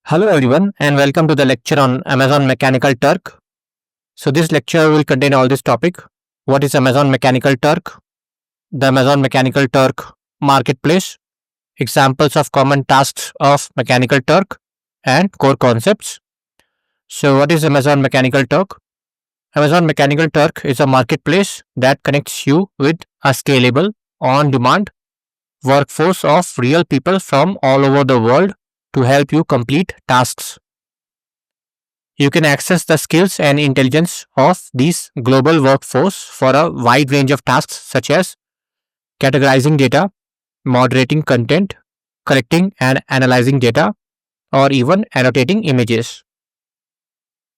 Hello everyone and welcome to the lecture on Amazon Mechanical Turk. So this lecture will contain all this topic. What is Amazon Mechanical Turk? The Amazon Mechanical Turk marketplace, examples of common tasks of Mechanical Turk and core concepts. So what is Amazon Mechanical Turk? Amazon Mechanical Turk is a marketplace that connects you with a scalable, on-demand workforce of real people from all over the world to help you complete tasks. You can access the skills and intelligence of this global workforce for a wide range of tasks such as categorizing data, moderating content, collecting and analyzing data, or even annotating images.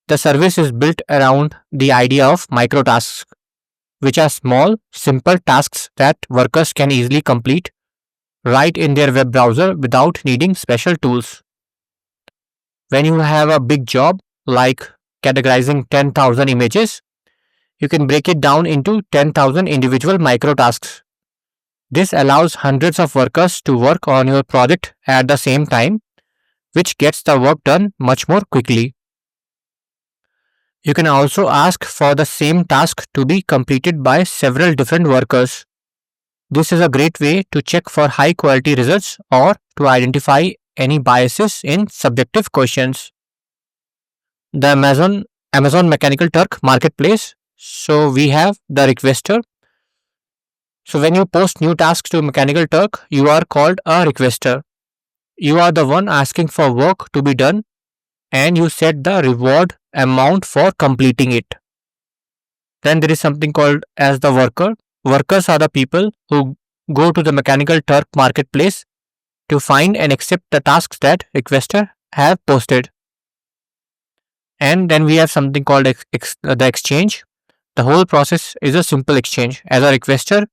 The service is built around the idea of microtasks, which are small, simple tasks that workers can easily complete right in their web browser without needing special tools. When you have a big job like categorizing 10,000 images, you can break it down into 10,000 individual microtasks. This allows hundreds of workers to work on your project at the same time, which gets the work done much more quickly. You can also ask for the same task to be completed by several different workers. This is a great way to check for high quality results or to identify any biases in subjective questions. The Amazon Mechanical Turk marketplace. So we have the requester. So when you post new tasks to Mechanical Turk, you are called a requester. You are the one asking for work to be done and you set the reward amount for completing it. Then there is something called as the worker. Workers are the people who go to the Mechanical Turk marketplace to find and accept the tasks that requester have posted. And then we have something called the exchange. The whole process is a simple exchange. As a requester,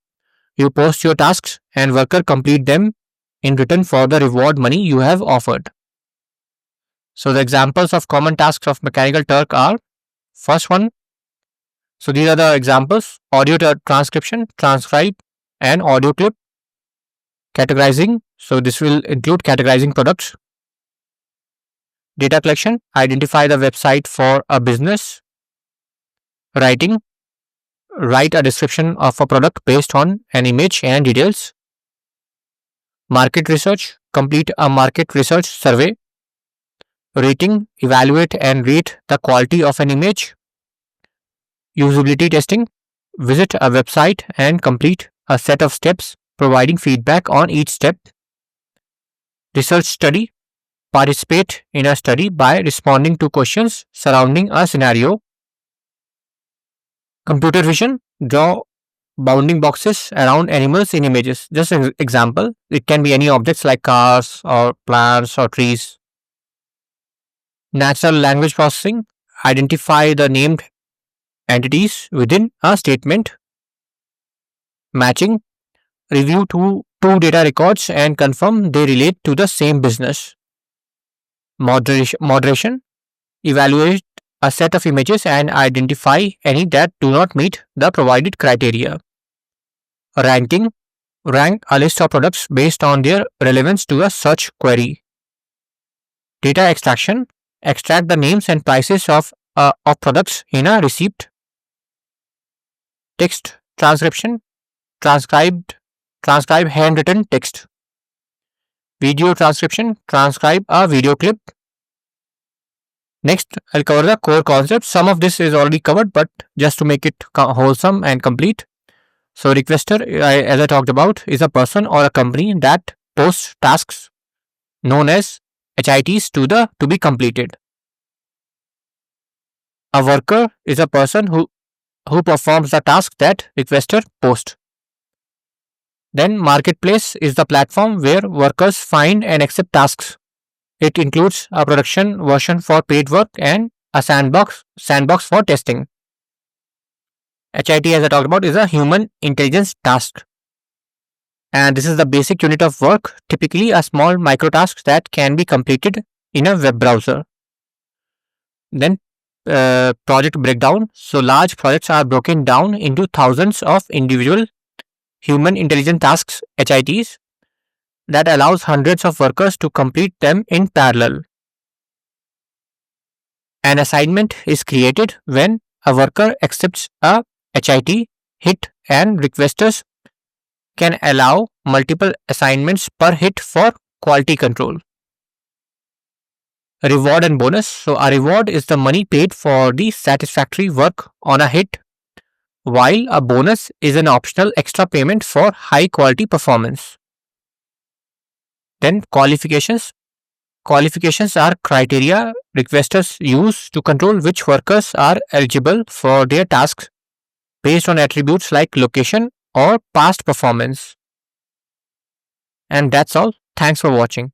you post your tasks and worker complete them in return for the reward money you have offered. So the examples of common tasks of Mechanical Turk are first one. So these are the examples: audio transcription, transcribe, and audio clip. Categorizing. So this will include categorizing products. Data collection, identify the website for a business. Writing, write a description of a product based on an image and details. Market research, complete a market research survey. Rating, evaluate and rate the quality of an image. Usability testing, visit a website and complete a set of steps providing feedback on each step. Research study, participate in a study by responding to questions surrounding a scenario. Computer vision, draw bounding boxes around animals in images. Just an example, it can be any objects like cars or plants or trees. Natural language processing, identify the named entities within a statement. Matching, review two data records and confirm they relate to the same business. Moderation, evaluate a set of images and identify any that do not meet the provided criteria. Ranking, rank a list of products based on their relevance to a search query. Data extraction, extract the names and prices of products in a receipt. Text transcription, transcribe handwritten text. Video transcription, transcribe a video clip. Next, I'll cover the core concepts. Some of this is already covered, but just to make it wholesome and complete. So requester, as I talked about, is a person or a company that posts tasks known as HITs to be completed. A worker is a person who performs the task that requester posts. Then marketplace is the platform where workers find and accept tasks. It includes a production version for paid work and a sandbox for testing. HIT, as I talked about, is a human intelligence task. And this is the basic unit of work, typically a small micro task that can be completed in a web browser. Then project breakdown. So large projects are broken down into thousands of individual human intelligence tasks, HITs, that allows hundreds of workers to complete them in parallel. An assignment is created when a worker accepts a hit and requesters can allow multiple assignments per hit for quality control. Reward and bonus. So a reward is the money paid for the satisfactory work on a hit, while a bonus is an optional extra payment for high quality performance. Then qualifications. Qualifications are criteria requesters use to control which workers are eligible for their tasks based on attributes like location or past performance. And that's all. Thanks for watching.